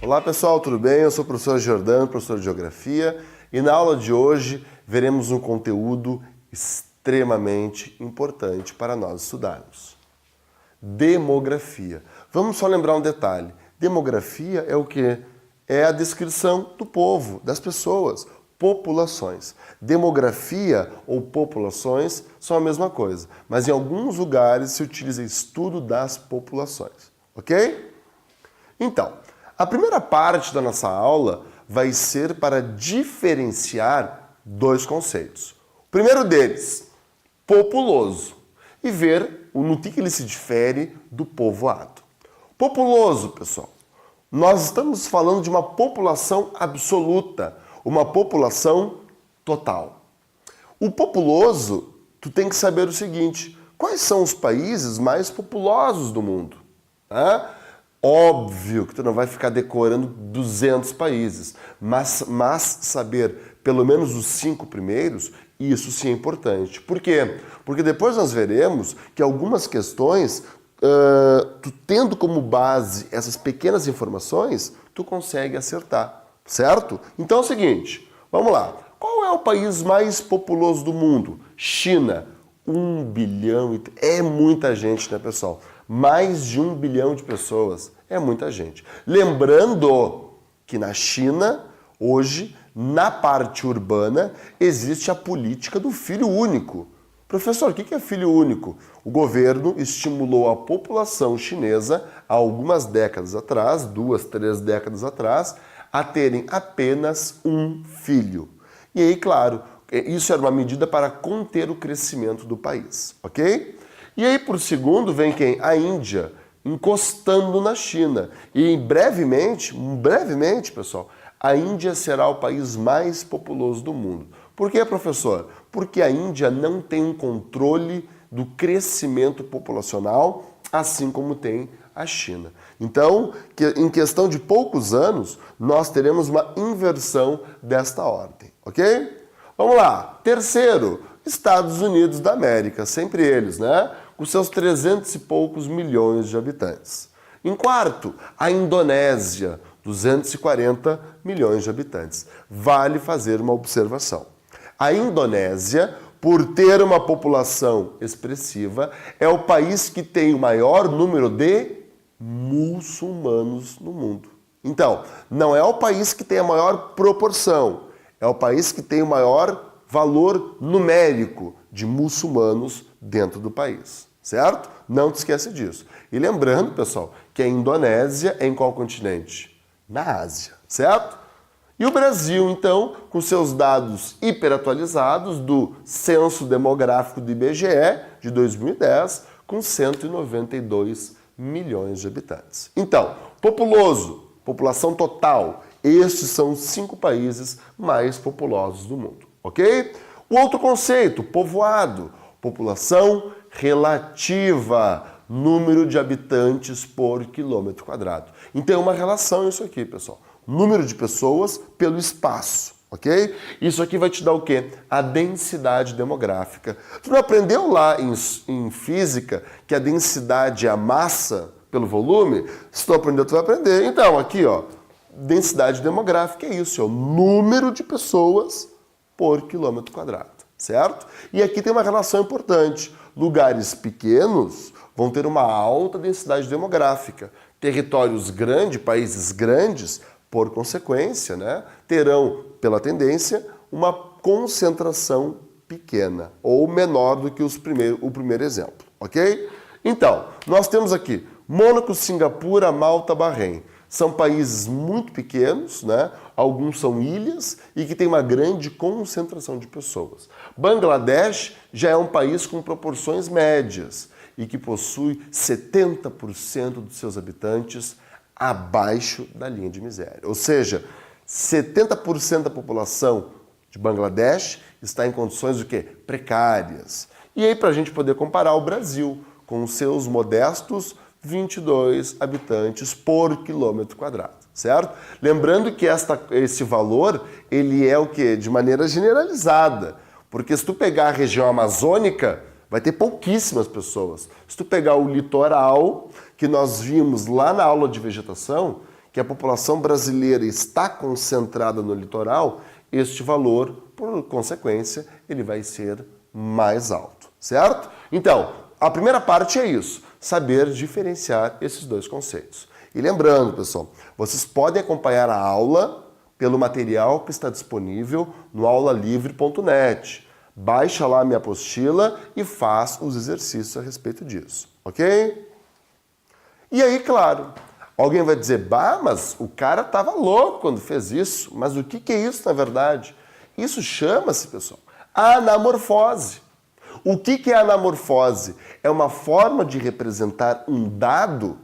Olá pessoal, tudo bem? Eu sou o professor Jordano, professor de Geografia, e na aula de hoje veremos um conteúdo extremamente importante para nós estudarmos. Demografia. Vamos só lembrar um detalhe. Demografia é o quê? É a descrição do povo, das pessoas, populações. Demografia ou populações são a mesma coisa, mas em alguns lugares se utiliza estudo das populações, ok? Então, a primeira parte da nossa aula vai ser para diferenciar dois conceitos. O primeiro deles, populoso, e ver no que ele se difere do povoado. Populoso, pessoal, nós estamos falando de uma população absoluta, uma população total. O populoso, tu tem que saber o seguinte, quais são os países mais populosos do mundo? Óbvio que tu não vai ficar decorando 200 países, mas saber pelo menos os 5 primeiros, isso sim é importante. Por quê? Porque depois nós veremos que algumas questões, tu tendo como base essas pequenas informações, tu consegue acertar, certo? Então é o seguinte, vamos lá. Qual é o país mais populoso do mundo? China. 1 bilhão. É muita gente, né, pessoal? Mais de 1 bilhão de pessoas. É muita gente. Lembrando que na China, hoje, na parte urbana, existe a política do filho único. Professor, o que é filho único? O governo estimulou a população chinesa, há algumas décadas atrás, 2, 3 décadas atrás, a terem apenas um filho. E aí, claro, isso era uma medida para conter o crescimento do país, ok? E aí, por segundo, vem quem? A Índia, encostando na China. E brevemente, pessoal, a Índia será o país mais populoso do mundo. Por quê, professor? Porque a Índia não tem um controle do crescimento populacional, assim como tem a China. Então, em questão de poucos anos, nós teremos uma inversão desta ordem, ok? Vamos lá. Terceiro, Estados Unidos da América, sempre eles, né? Com seus 300 e poucos milhões de habitantes. Em quarto, a Indonésia, 240 milhões de habitantes. Vale fazer uma observação. A Indonésia, por ter uma população expressiva, é o país que tem o maior número de muçulmanos no mundo. Então, não é o país que tem a maior proporção, é o país que tem o maior valor numérico de muçulmanos dentro do país, certo? Não te esquece disso. E lembrando, pessoal, que a Indonésia é em qual continente? Na Ásia, certo? E o Brasil, então, com seus dados hiperatualizados do Censo Demográfico do IBGE de 2010, com 192 milhões de habitantes. Então, populoso, população total, estes são os 5 países mais populosos do mundo, ok? O outro conceito, povoado, população relativa, número de habitantes por quilômetro quadrado. Então é uma relação isso aqui, pessoal. Número de pessoas pelo espaço, ok? Isso aqui vai te dar o quê? A densidade demográfica. Tu não aprendeu lá em física que a densidade é a massa pelo volume? Se tu aprendeu, tu vai aprender. Então, aqui, ó, densidade demográfica é isso, é o número de pessoas por quilômetro quadrado, certo? E aqui tem uma relação importante. Lugares pequenos vão ter uma alta densidade demográfica. Territórios grandes, países grandes, por consequência, né, terão, pela tendência, uma concentração pequena ou menor do que o primeiro exemplo, ok? Então, nós temos aqui Mônaco, Singapura, Malta, Bahrein. São países muito pequenos, né? Alguns são ilhas e que tem uma grande concentração de pessoas. Bangladesh já é um país com proporções médias e que possui 70% dos seus habitantes abaixo da linha de miséria. Ou seja, 70% da população de Bangladesh está em condições o quê? Precárias. E aí, para a gente poder comparar o Brasil com os seus modestos 22 habitantes por quilômetro quadrado, certo? Lembrando que esse valor, ele é o quê? De maneira generalizada. Porque se tu pegar a região amazônica, vai ter pouquíssimas pessoas. Se tu pegar o litoral, que nós vimos lá na aula de vegetação, que a população brasileira está concentrada no litoral, este valor, por consequência, ele vai ser mais alto, certo? Então, a primeira parte é isso, saber diferenciar esses dois conceitos. E lembrando, pessoal, vocês podem acompanhar a aula pelo material que está disponível no aulalivre.net. Baixa lá a minha apostila e faz os exercícios a respeito disso, ok? E aí, claro, alguém vai dizer, bah, mas o cara estava louco quando fez isso. Mas o que é isso, na verdade? Isso chama-se, pessoal, anamorfose. O que é anamorfose? É uma forma de representar um dado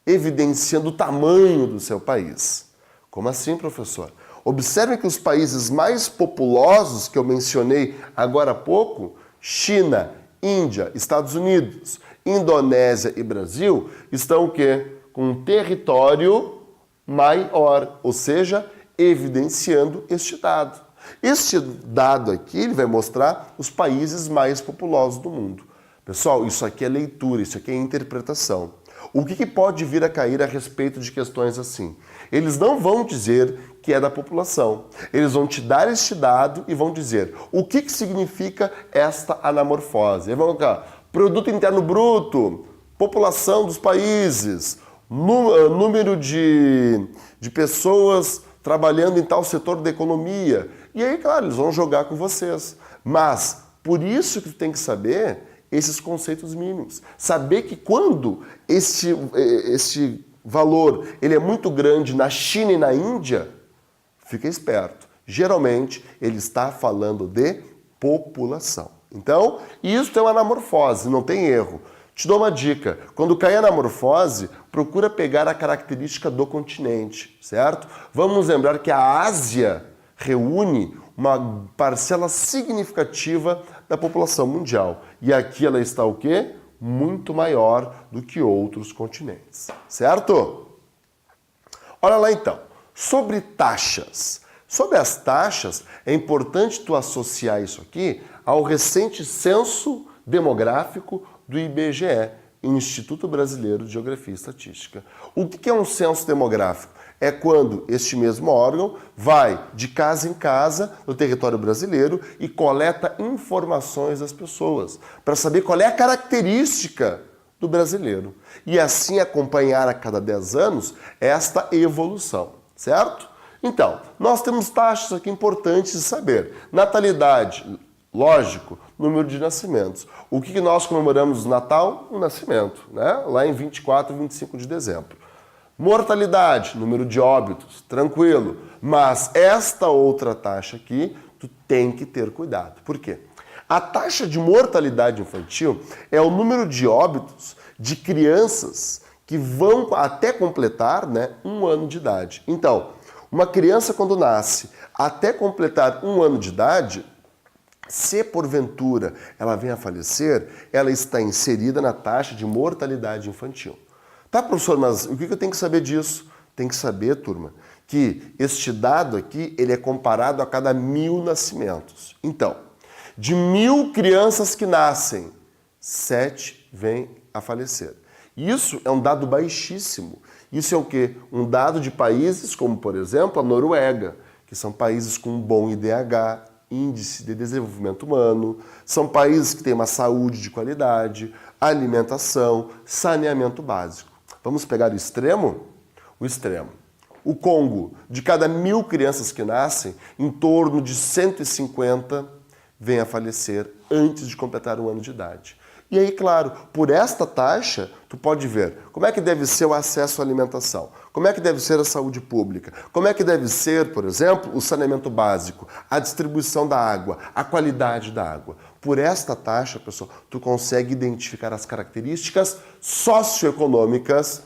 evidenciando o tamanho do seu país. Como assim, professor? Observe que os países mais populosos que eu mencionei agora há pouco, China, Índia, Estados Unidos, Indonésia e Brasil, estão o quê? Com um território maior, ou seja, evidenciando este dado. Este dado aqui ele vai mostrar os países mais populosos do mundo. Pessoal, isso aqui é leitura, isso aqui é interpretação. O que pode vir a cair a respeito de questões assim? Eles não vão dizer que é da população. Eles vão te dar este dado e vão dizer o que significa esta anamorfose. Eles vão colocar produto interno bruto, população dos países, número de pessoas trabalhando em tal setor da economia. E aí, claro, eles vão jogar com vocês. Mas, por isso que tu tem que saber esses conceitos mínimos. Saber que quando este valor ele é muito grande na China e na Índia, fica esperto. Geralmente, ele está falando de população. Então, isso é uma anamorfose, não tem erro. Te dou uma dica, quando cair a anamorfose, procura pegar a característica do continente, certo? Vamos lembrar que a Ásia reúne uma parcela significativa da população mundial. E aqui ela está o quê? Muito maior do que outros continentes, certo? Olha lá então, sobre taxas. Sobre as taxas, é importante tu associar isso aqui ao recente censo demográfico do IBGE, Instituto Brasileiro de Geografia e Estatística. O que é um censo demográfico? É quando este mesmo órgão vai de casa em casa no território brasileiro e coleta informações das pessoas, para saber qual é a característica do brasileiro. E assim acompanhar a cada 10 anos esta evolução, certo? Então, nós temos taxas aqui importantes de saber. Natalidade, lógico, número de nascimentos. O que nós comemoramos no Natal? O nascimento, né? Lá em 24 e 25 de dezembro. Mortalidade, número de óbitos, tranquilo. Mas esta outra taxa aqui, tu tem que ter cuidado. Por quê? A taxa de mortalidade infantil é o número de óbitos de crianças que vão até completar, né, 1 ano de idade. Então, uma criança quando nasce até completar 1 ano de idade, se porventura ela vem a falecer, ela está inserida na taxa de mortalidade infantil. Tá, professor, mas o que eu tenho que saber disso? Tem que saber, turma, que este dado aqui ele é comparado a cada 1000 nascimentos. Então, de 1000 crianças que nascem, 7 vêm a falecer. Isso é um dado baixíssimo. Isso é o quê? Um dado de países como, por exemplo, a Noruega, que são países com um bom IDH, Índice de Desenvolvimento Humano, são países que têm uma saúde de qualidade, alimentação, saneamento básico. Vamos pegar o extremo? O extremo. O Congo, de cada 1000 crianças que nascem, em torno de 150 vêm a falecer antes de completar 1 ano de idade. E aí, claro, por esta taxa, tu pode ver como é que deve ser o acesso à alimentação, como é que deve ser a saúde pública, como é que deve ser, por exemplo, o saneamento básico, a distribuição da água, a qualidade da água. Por esta taxa, pessoal, tu consegue identificar as características socioeconômicas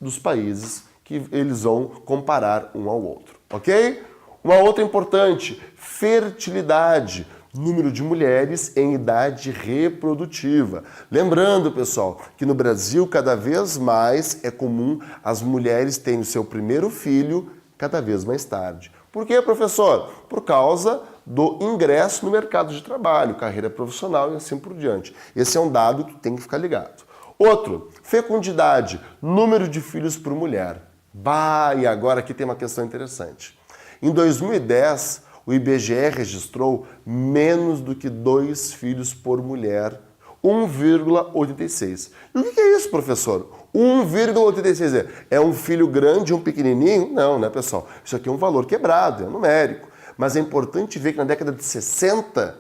dos países que eles vão comparar um ao outro, ok? Uma outra importante, fertilidade. Número de mulheres em idade reprodutiva. Lembrando, pessoal, que no Brasil cada vez mais é comum as mulheres terem o seu primeiro filho cada vez mais tarde. Por quê, professor? Por causa do ingresso no mercado de trabalho, carreira profissional e assim por diante. Esse é um dado que tem que ficar ligado. Outro, fecundidade, número de filhos por mulher. Bah, e agora aqui tem uma questão interessante. Em 2010, o IBGE registrou menos do que 2 filhos por mulher, 1,86. E o que é isso, professor? 1,86 é um filho grande e um pequenininho? Não, né, pessoal? Isso aqui é um valor quebrado, é numérico. Mas é importante ver que na década de 60,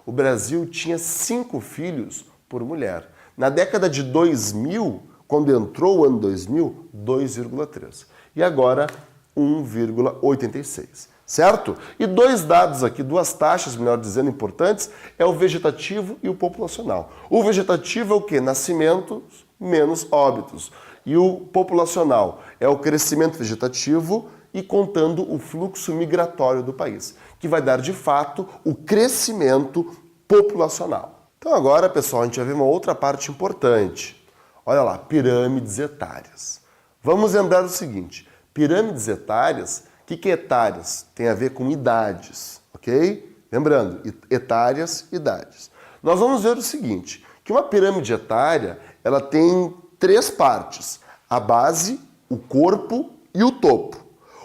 o Brasil tinha 5 filhos por mulher. Na década de 2000, quando entrou o ano 2000, 2,3. E agora, 1,86. Certo? E 2 dados aqui, 2 taxas, melhor dizendo, importantes, é o vegetativo e o populacional. O vegetativo é o quê? Nascimentos menos óbitos. E o populacional é o crescimento vegetativo e contando o fluxo migratório do país, que vai dar, de fato, o crescimento populacional. Então agora, pessoal, a gente vai ver uma outra parte importante. Olha lá, pirâmides etárias. Vamos lembrar o seguinte, pirâmides etárias, o que é etárias? Tem a ver com idades, ok? Lembrando, etárias, idades. Nós vamos ver o seguinte, que uma pirâmide etária, ela tem 3 partes, a base, o corpo e o topo.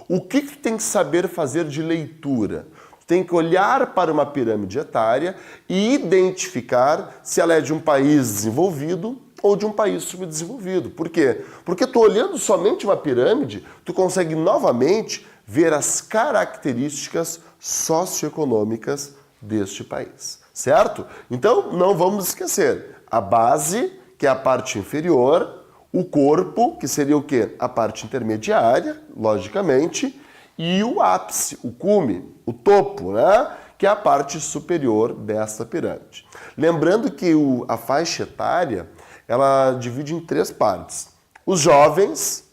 O que tu tem que saber fazer de leitura? Tu tem que olhar para uma pirâmide etária e identificar se ela é de um país desenvolvido ou de um país subdesenvolvido. Por quê? Porque tu olhando somente uma pirâmide, tu consegue novamente ver as características socioeconômicas deste país, certo? Então, não vamos esquecer, a base, que é a parte inferior, o corpo, que seria o quê? A parte intermediária, logicamente, e o ápice, o cume, o topo, né? Que é a parte superior dessa pirâmide. Lembrando que a faixa etária, ela divide em 3 partes. Os jovens,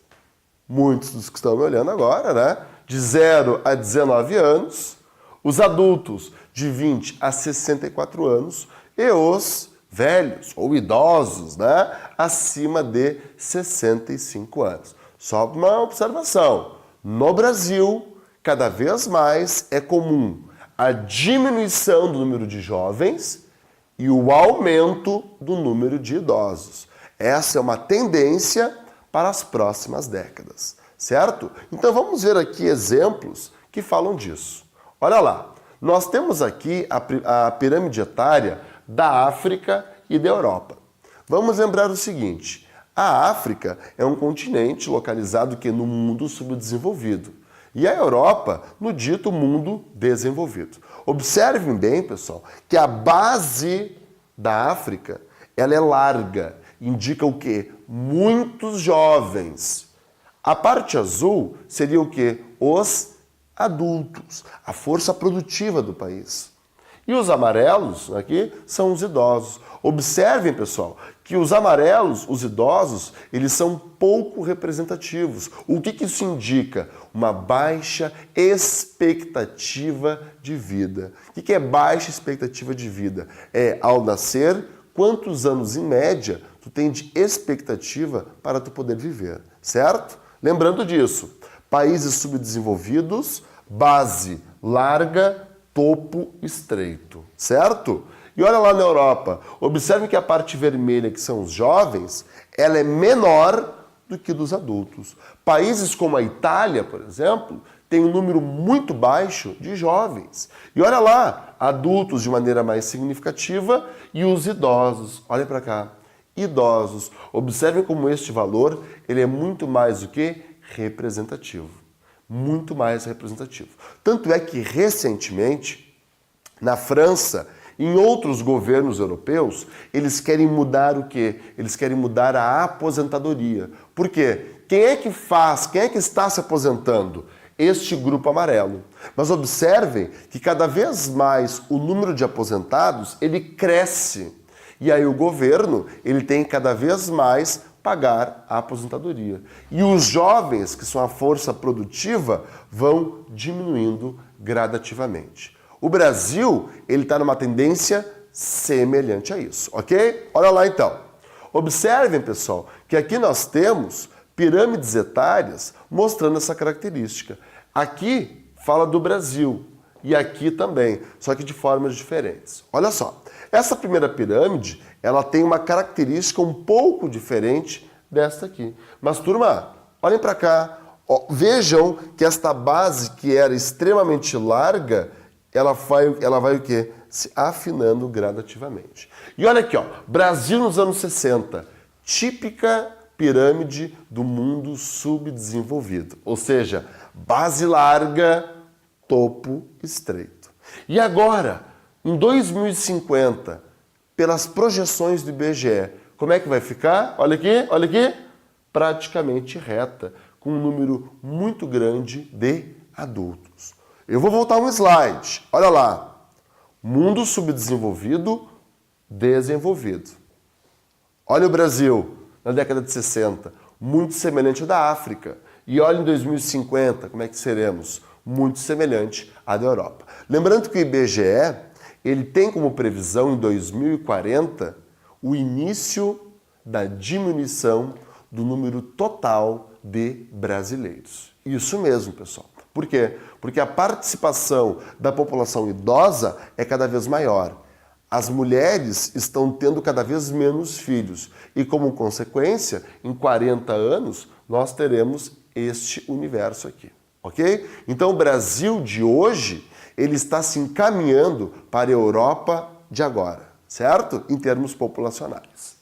muitos dos que estão me olhando agora, né? De 0 a 19 anos, os adultos de 20 a 64 anos e os velhos ou idosos, né? Acima de 65 anos. Só uma observação, no Brasil, cada vez mais é comum a diminuição do número de jovens e o aumento do número de idosos. Essa é uma tendência para as próximas décadas, certo? Então vamos ver aqui exemplos que falam disso. Olha lá, nós temos aqui a pirâmide etária da África e da Europa. Vamos lembrar o seguinte, a África é um continente localizado no mundo subdesenvolvido e a Europa no dito mundo desenvolvido. Observem bem, pessoal, que a base da África ela é larga, indica o quê? Muitos jovens. A parte azul seria o quê? Os adultos, a força produtiva do país. E os amarelos aqui são os idosos. Observem, pessoal, que os amarelos, os idosos, eles são pouco representativos. O que isso indica? Uma baixa expectativa de vida. O que é baixa expectativa de vida? É, ao nascer, quantos anos, em média, tu tem de expectativa para tu poder viver, certo? Lembrando disso, países subdesenvolvidos, base larga, topo estreito, certo? E olha lá na Europa, observe que a parte vermelha, que são os jovens, ela é menor do que dos adultos. Países como a Itália, por exemplo, tem um número muito baixo de jovens. E olha lá, adultos de maneira mais significativa e os idosos. Olha para cá, idosos. Observem como este valor ele é muito mais do que representativo. Muito mais representativo. Tanto é que, recentemente, na França, em outros governos europeus, eles querem mudar o quê? Eles querem mudar a aposentadoria. Por quê? Quem é que está se aposentando? Este grupo amarelo. Mas observem que cada vez mais o número de aposentados, ele cresce. E aí o governo, ele tem cada vez mais pagar a aposentadoria. E os jovens, que são a força produtiva, vão diminuindo gradativamente. O Brasil, ele está numa tendência semelhante a isso, ok? Olha lá então. Observem, pessoal, que aqui nós temos pirâmides etárias mostrando essa característica. Aqui, fala do Brasil. E aqui também, só que de formas diferentes. Olha só, essa primeira pirâmide, ela tem uma característica um pouco diferente desta aqui. Mas, turma, olhem para cá. Ó, vejam que esta base, que era extremamente larga, ela vai o quê? Se afinando gradativamente. E olha aqui, ó, Brasil nos anos 60, típica pirâmide do mundo subdesenvolvido. Ou seja, base larga, topo estreito. E agora, em 2050, pelas projeções do IBGE, como é que vai ficar? Olha aqui, praticamente reta, com um número muito grande de adultos. Eu vou voltar um slide. Olha lá. Mundo subdesenvolvido, desenvolvido. Olha o Brasil, na década de 60, muito semelhante ao da África. E olha em 2050, como é que seremos? Muito semelhante à da Europa. Lembrando que o IBGE, ele tem como previsão em 2040 o início da diminuição do número total de brasileiros. Isso mesmo, pessoal. Por quê? Porque a participação da população idosa é cada vez maior. As mulheres estão tendo cada vez menos filhos e, como consequência, em 40 anos, nós teremos este universo aqui, ok? Então, o Brasil de hoje, ele está se encaminhando para a Europa de agora, certo? Em termos populacionais.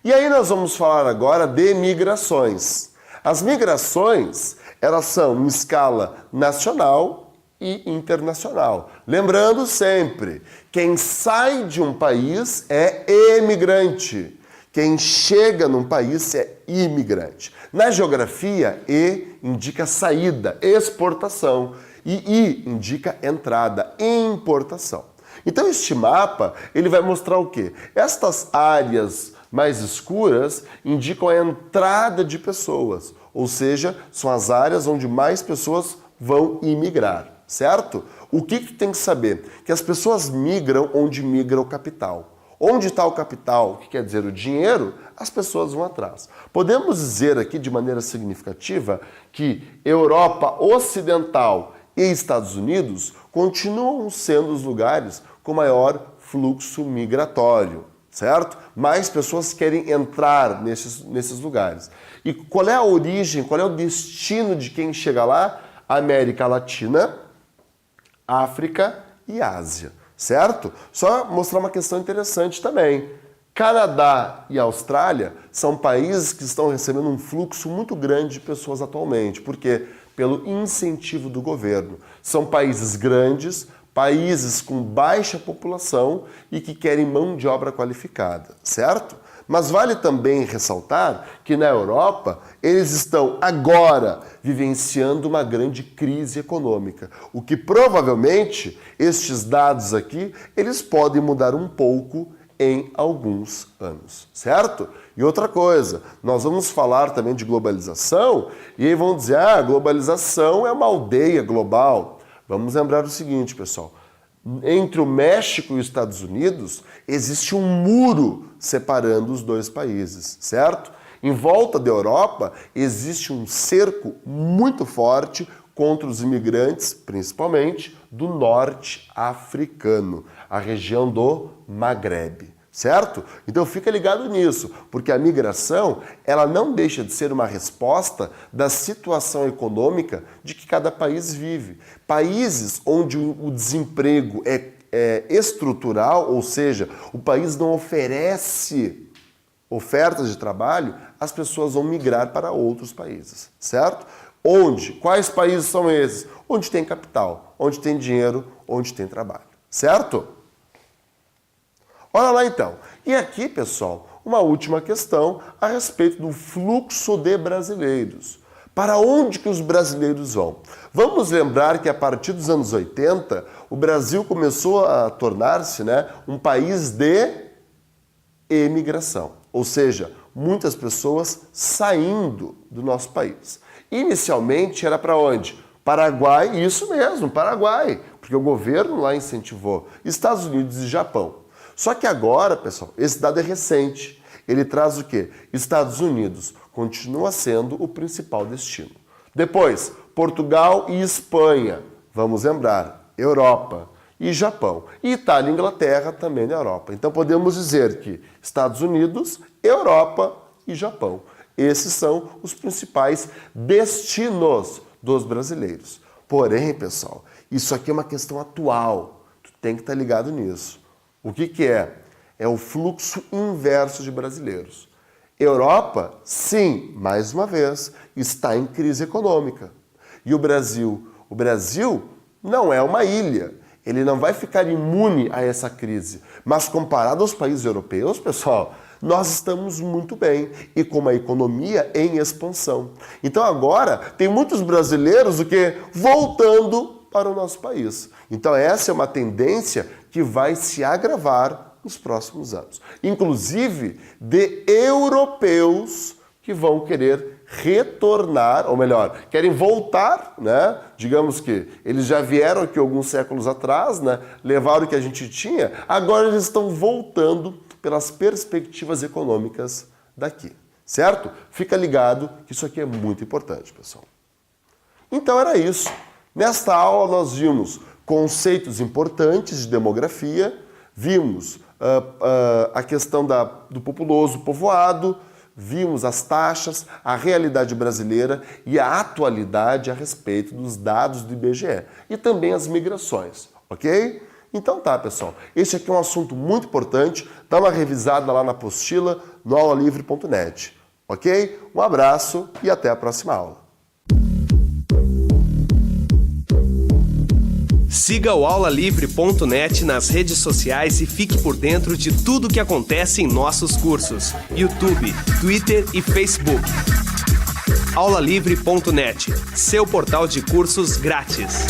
E aí nós vamos falar agora de migrações. As migrações, elas são em escala nacional e internacional. Lembrando sempre, quem sai de um país é imigrante. Quem chega num país é imigrante. Na geografia, E indica saída, exportação. E I indica entrada, importação. Então este mapa, ele vai mostrar o quê? Estas áreas mais escuras indicam a entrada de pessoas, ou seja, são as áreas onde mais pessoas vão imigrar, certo? O que tem que saber? Que as pessoas migram onde migra o capital. Onde está o capital, que quer dizer o dinheiro, as pessoas vão atrás. Podemos dizer aqui de maneira significativa que Europa Ocidental e Estados Unidos continuam sendo os lugares com maior fluxo migratório, certo? Mais pessoas querem entrar nesses lugares. E qual é a origem, qual é o destino de quem chega lá? América Latina, África e Ásia, certo? Só mostrar uma questão interessante também. Canadá e Austrália são países que estão recebendo um fluxo muito grande de pessoas atualmente. Por quê? Pelo incentivo do governo. São países grandes, países com baixa população e que querem mão de obra qualificada, certo? Mas vale também ressaltar que na Europa eles estão agora vivenciando uma grande crise econômica, o que provavelmente estes dados aqui, eles podem mudar um pouco em alguns anos, certo? E outra coisa, nós vamos falar também de globalização e aí vão dizer, globalização é uma aldeia global. Vamos lembrar o seguinte, pessoal, entre o México e os Estados Unidos existe um muro separando os dois países, certo? Em volta da Europa existe um cerco muito forte contra os imigrantes, principalmente do norte africano, a região do Maghreb, certo? Então fica ligado nisso, porque a migração, ela não deixa de ser uma resposta da situação econômica de que cada país vive. Países onde o desemprego é estrutural, ou seja, o país não oferece ofertas de trabalho, as pessoas vão migrar para outros países, certo? Onde? Quais países são esses? Onde tem capital, onde tem dinheiro, onde tem trabalho, certo? Olha lá então. E aqui, pessoal, uma última questão a respeito do fluxo de brasileiros. Para onde que os brasileiros vão? Vamos lembrar que a partir dos anos 80, o Brasil começou a tornar-se, um país de emigração. Ou seja, muitas pessoas saindo do nosso país. Inicialmente era para onde? Paraguai, isso mesmo, Paraguai, porque o governo lá incentivou. Estados Unidos e Japão. Só que agora, pessoal, esse dado é recente. Ele traz o quê? Estados Unidos continua sendo o principal destino. Depois, Portugal e Espanha, vamos lembrar, Europa e Japão. E Itália e Inglaterra também na Europa. Então podemos dizer que Estados Unidos, Europa e Japão. Esses são os principais destinos dos brasileiros. Porém, pessoal, isso aqui é uma questão atual. Tu tem que estar ligado nisso. O que é? É o fluxo inverso de brasileiros. Europa, sim, mais uma vez, está em crise econômica. E o Brasil não é uma ilha. Ele não vai ficar imune a essa crise. Mas comparado aos países europeus, pessoal, nós estamos muito bem e com uma economia em expansão. Então agora tem muitos brasileiros voltando para o nosso país. Então essa é uma tendência que vai se agravar nos próximos anos. Inclusive de europeus que vão querer retornar, ou melhor, querem voltar, né? Digamos que eles já vieram aqui alguns séculos atrás, né? Levaram o que a gente tinha, agora eles estão voltando pelas perspectivas econômicas daqui, certo? Fica ligado que isso aqui é muito importante, pessoal. Então era isso. Nesta aula nós vimos conceitos importantes de demografia, vimos a questão do populoso povoado, vimos as taxas, a realidade brasileira e a atualidade a respeito dos dados do IBGE e também as migrações, ok? Então tá, pessoal, esse aqui é um assunto muito importante, dá uma revisada lá na apostila no aulalivre.net, ok? Um abraço e até a próxima aula. Siga o aulalivre.net nas redes sociais e fique por dentro de tudo o que acontece em nossos cursos. YouTube, Twitter e Facebook. aulalivre.net, seu portal de cursos grátis.